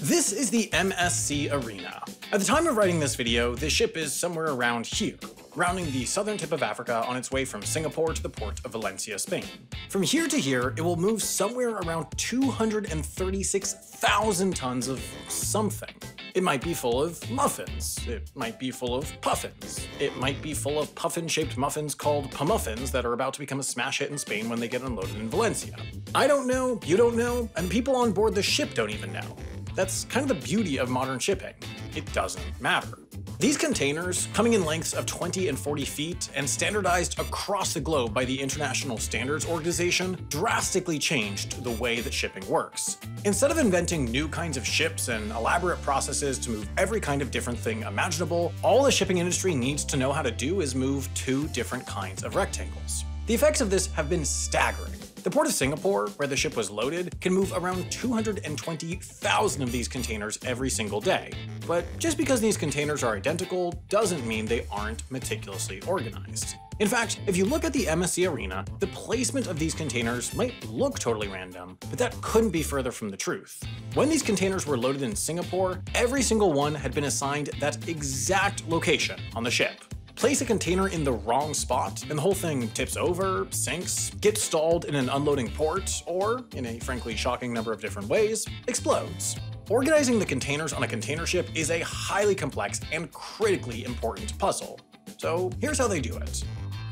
This is the MSC Arena. At the time of writing this video, the ship is somewhere around here, rounding the southern tip of Africa on its way from Singapore to the port of Valencia, Spain. From here to here, it will move somewhere around 236,000 tons of something. It might be full of muffins. It might be full of puffins. It might be full of puffin-shaped muffins called pamuffins that are about to become a smash hit in Spain when they get unloaded in Valencia. I don't know, you don't know, and people on board the ship don't even know. That's kind of the beauty of modern shipping. It doesn't matter. These containers, coming in lengths of 20 and 40 feet and standardized across the globe by the International Standards Organization, drastically changed the way that shipping works. Instead of inventing new kinds of ships and elaborate processes to move every kind of different thing imaginable, all the shipping industry needs to know how to do is move two different kinds of rectangles. The effects of this have been staggering. The port of Singapore, where the ship was loaded, can move around 220,000 of these containers every single day. But just because these containers are identical doesn't mean they aren't meticulously organized. In fact, if you look at the MSC Arena, the placement of these containers might look totally random, but that couldn't be further from the truth. When these containers were loaded in Singapore, every single one had been assigned that exact location on the ship. Place a container in the wrong spot, and the whole thing tips over, sinks, gets stalled in an unloading port, or, in a frankly shocking number of different ways, explodes. Organizing the containers on a container ship is a highly complex and critically important puzzle. So here's how they do it.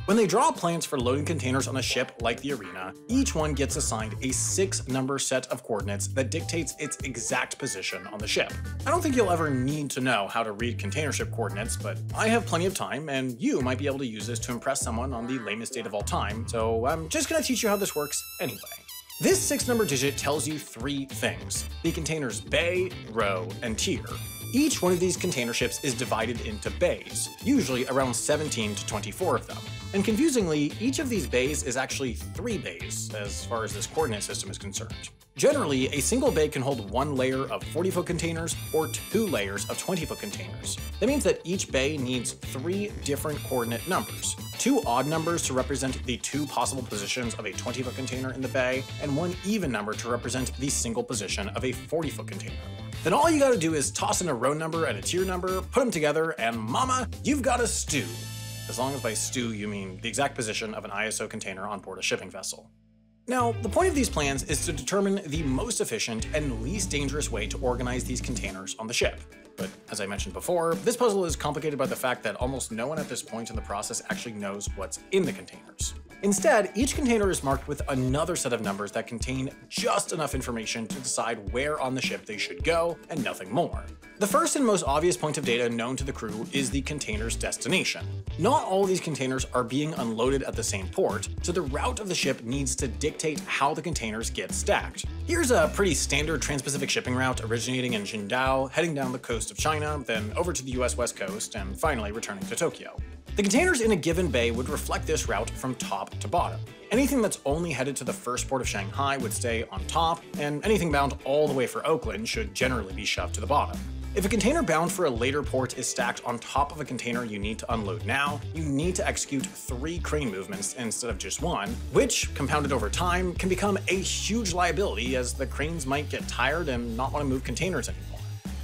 When they draw plans for loading containers on a ship like the Arena, each one gets assigned a 6-number set of coordinates that dictates its exact position on the ship. I don't think you'll ever need to know how to read container ship coordinates, but I have plenty of time, and you might be able to use this to impress someone on the lamest date of all time, so I'm just gonna teach you how this works anyway. This 6-number digit tells you 3 things: the container's bay, row, and tier. Each one of these container ships is divided into bays, usually around 17 to 24 of them. And confusingly, each of these bays is actually 3 bays, as far as this coordinate system is concerned. Generally, a single bay can hold 1 layer of 40-foot containers or 2 layers of 20-foot containers. That means that each bay needs 3 different coordinate numbers: 2 odd numbers to represent the 2 possible positions of a 20-foot container in the bay, and 1 even number to represent the single position of a 40-foot container. Then all you gotta do is toss in a row number and a tier number, put them together, and mama, you've got a stew. As long as by stew you mean the exact position of an ISO container on board a shipping vessel. Now, the point of these plans is to determine the most efficient and least dangerous way to organize these containers on the ship. But as I mentioned before, this puzzle is complicated by the fact that almost no one at this point in the process actually knows what's in the containers. Instead, each container is marked with another set of numbers that contain just enough information to decide where on the ship they should go, and nothing more. The first and most obvious point of data known to the crew is the container's destination. Not all of these containers are being unloaded at the same port, so the route of the ship needs to dictate how the containers get stacked. Here's a pretty standard trans-Pacific shipping route originating in Qingdao, heading down the coast of China, then over to the US West Coast, and finally returning to Tokyo. The containers in a given bay would reflect this route from top to bottom. Anything that's only headed to the first port of Shanghai would stay on top, and anything bound all the way for Oakland should generally be shoved to the bottom. If a container bound for a later port is stacked on top of a container you need to unload now, you need to execute 3 crane movements instead of just 1, which, compounded over time, can become a huge liability as the cranes might get tired and not want to move containers anymore.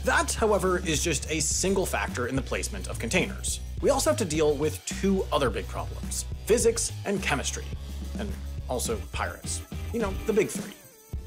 That, however, is just a single factor in the placement of containers. We also have to deal with 2 other big problems: physics and chemistry, and also pirates. You know, the big 3.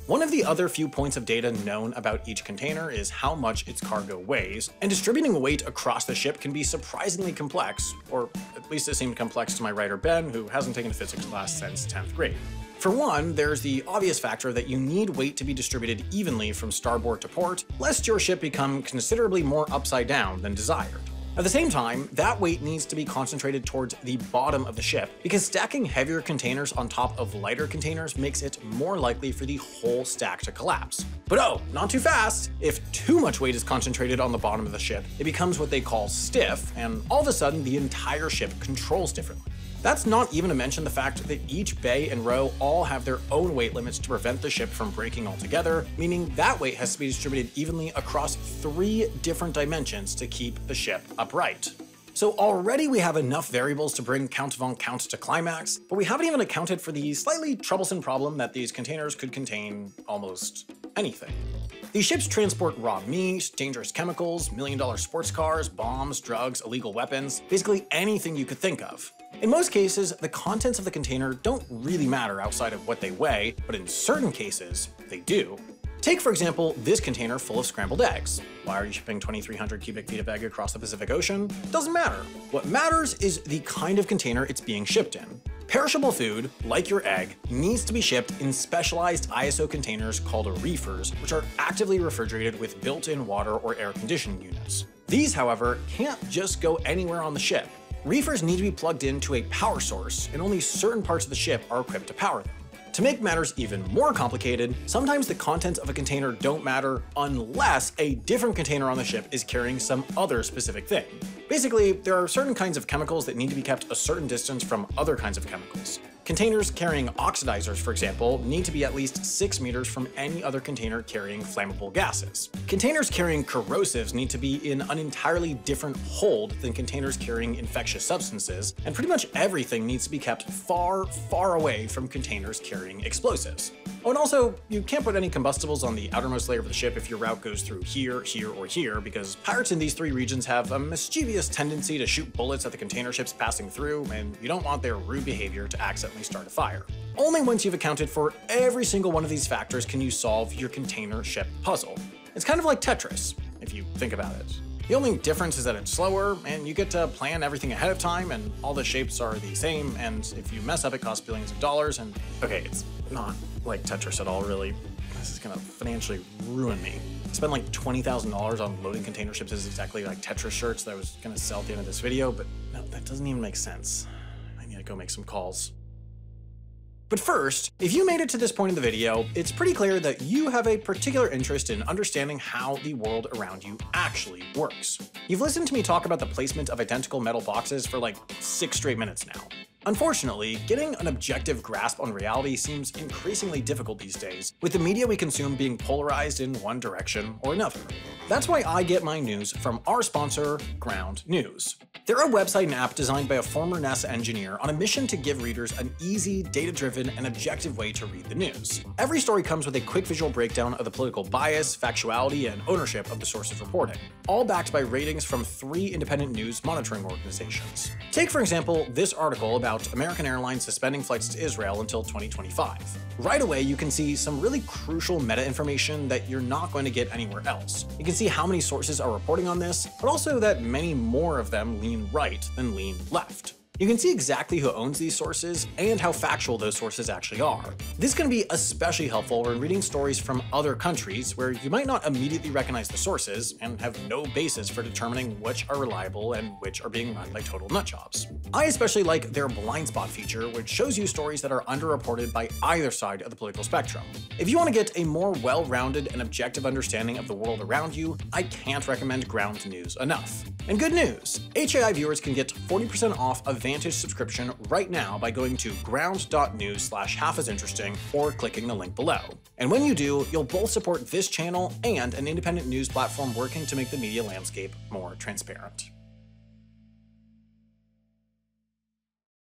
One of the other few points of data known about each container is how much its cargo weighs, and distributing weight across the ship can be surprisingly complex, or at least it seemed complex to my writer Ben, who hasn't taken a physics class since 10th grade. For one, there's the obvious factor that you need weight to be distributed evenly from starboard to port, lest your ship become considerably more upside down than desired. At the same time, that weight needs to be concentrated towards the bottom of the ship, because stacking heavier containers on top of lighter containers makes it more likely for the whole stack to collapse. But oh, not too fast! If too much weight is concentrated on the bottom of the ship, it becomes what they call stiff, and all of a sudden the entire ship controls differently. That's not even to mention the fact that each bay and row all have their own weight limits to prevent the ship from breaking altogether, meaning that weight has to be distributed evenly across 3 different dimensions to keep the ship upright. So already we have enough variables to bring Count von Count to climax, but we haven't even accounted for the slightly troublesome problem that these containers could contain almost anything. These ships transport raw meat, dangerous chemicals, million-dollar sports cars, bombs, drugs, illegal weapons, basically anything you could think of. In most cases, the contents of the container don't really matter outside of what they weigh, but in certain cases, they do. Take, for example, this container full of scrambled eggs. Why are you shipping 2,300 cubic feet of egg across the Pacific Ocean? Doesn't matter. What matters is the kind of container it's being shipped in. Perishable food, like your egg, needs to be shipped in specialized ISO containers called reefers, which are actively refrigerated with built-in water or air conditioning units. These, however, can't just go anywhere on the ship. Reefers need to be plugged into a power source, and only certain parts of the ship are equipped to power them. To make matters even more complicated, sometimes the contents of a container don't matter unless a different container on the ship is carrying some other specific thing. Basically, there are certain kinds of chemicals that need to be kept a certain distance from other kinds of chemicals. Containers carrying oxidizers, for example, need to be at least 6 meters from any other container carrying flammable gases. Containers carrying corrosives need to be in an entirely different hold than containers carrying infectious substances, and pretty much everything needs to be kept far, far away from containers carrying explosives. Oh, and also, you can't put any combustibles on the outermost layer of the ship if your route goes through here, here, or here, because pirates in these 3 regions have a mischievous tendency to shoot bullets at the container ships passing through, and you don't want their rude behavior to accidentally start a fire. Only once you've accounted for every single one of these factors can you solve your container ship puzzle. It's kind of like Tetris, if you think about it. The only difference is that it's slower, and you get to plan everything ahead of time, and all the shapes are the same, and if you mess up, it costs billions of dollars, and okay, it's not like Tetris at all, really. This is gonna financially ruin me. I spent like $20,000 on loading container ships as exactly like Tetris shirts that I was gonna sell at the end of this video, but no, that doesn't even make sense. I need to go make some calls. But first, if you made it to this point in the video, it's pretty clear that you have a particular interest in understanding how the world around you actually works. You've listened to me talk about the placement of identical metal boxes for like 6 straight minutes now. Unfortunately, getting an objective grasp on reality seems increasingly difficult these days, with the media we consume being polarized in one direction or another. That's why I get my news from our sponsor, Ground News. They're a website and app designed by a former NASA engineer on a mission to give readers an easy, data-driven, and objective way to read the news. Every story comes with a quick visual breakdown of the political bias, factuality, and ownership of the sources reporting, all backed by ratings from 3 independent news monitoring organizations. Take, for example, this article about American Airlines suspending flights to Israel until 2025. Right away, you can see some really crucial meta information that you're not going to get anywhere else. You can see how many sources are reporting on this, but also that many more of them lean right than lean left. You can see exactly who owns these sources and how factual those sources actually are. This can be especially helpful when reading stories from other countries where you might not immediately recognize the sources and have no basis for determining which are reliable and which are being run by total nutjobs. I especially like their blind spot feature, which shows you stories that are underreported by either side of the political spectrum. If you want to get a more well-rounded and objective understanding of the world around you, I can't recommend Ground News enough. And good news! HAI viewers can get 40% off a Vantage subscription right now by going to ground.news/halfasinteresting or clicking the link below. And when you do, you'll both support this channel and an independent news platform working to make the media landscape more transparent.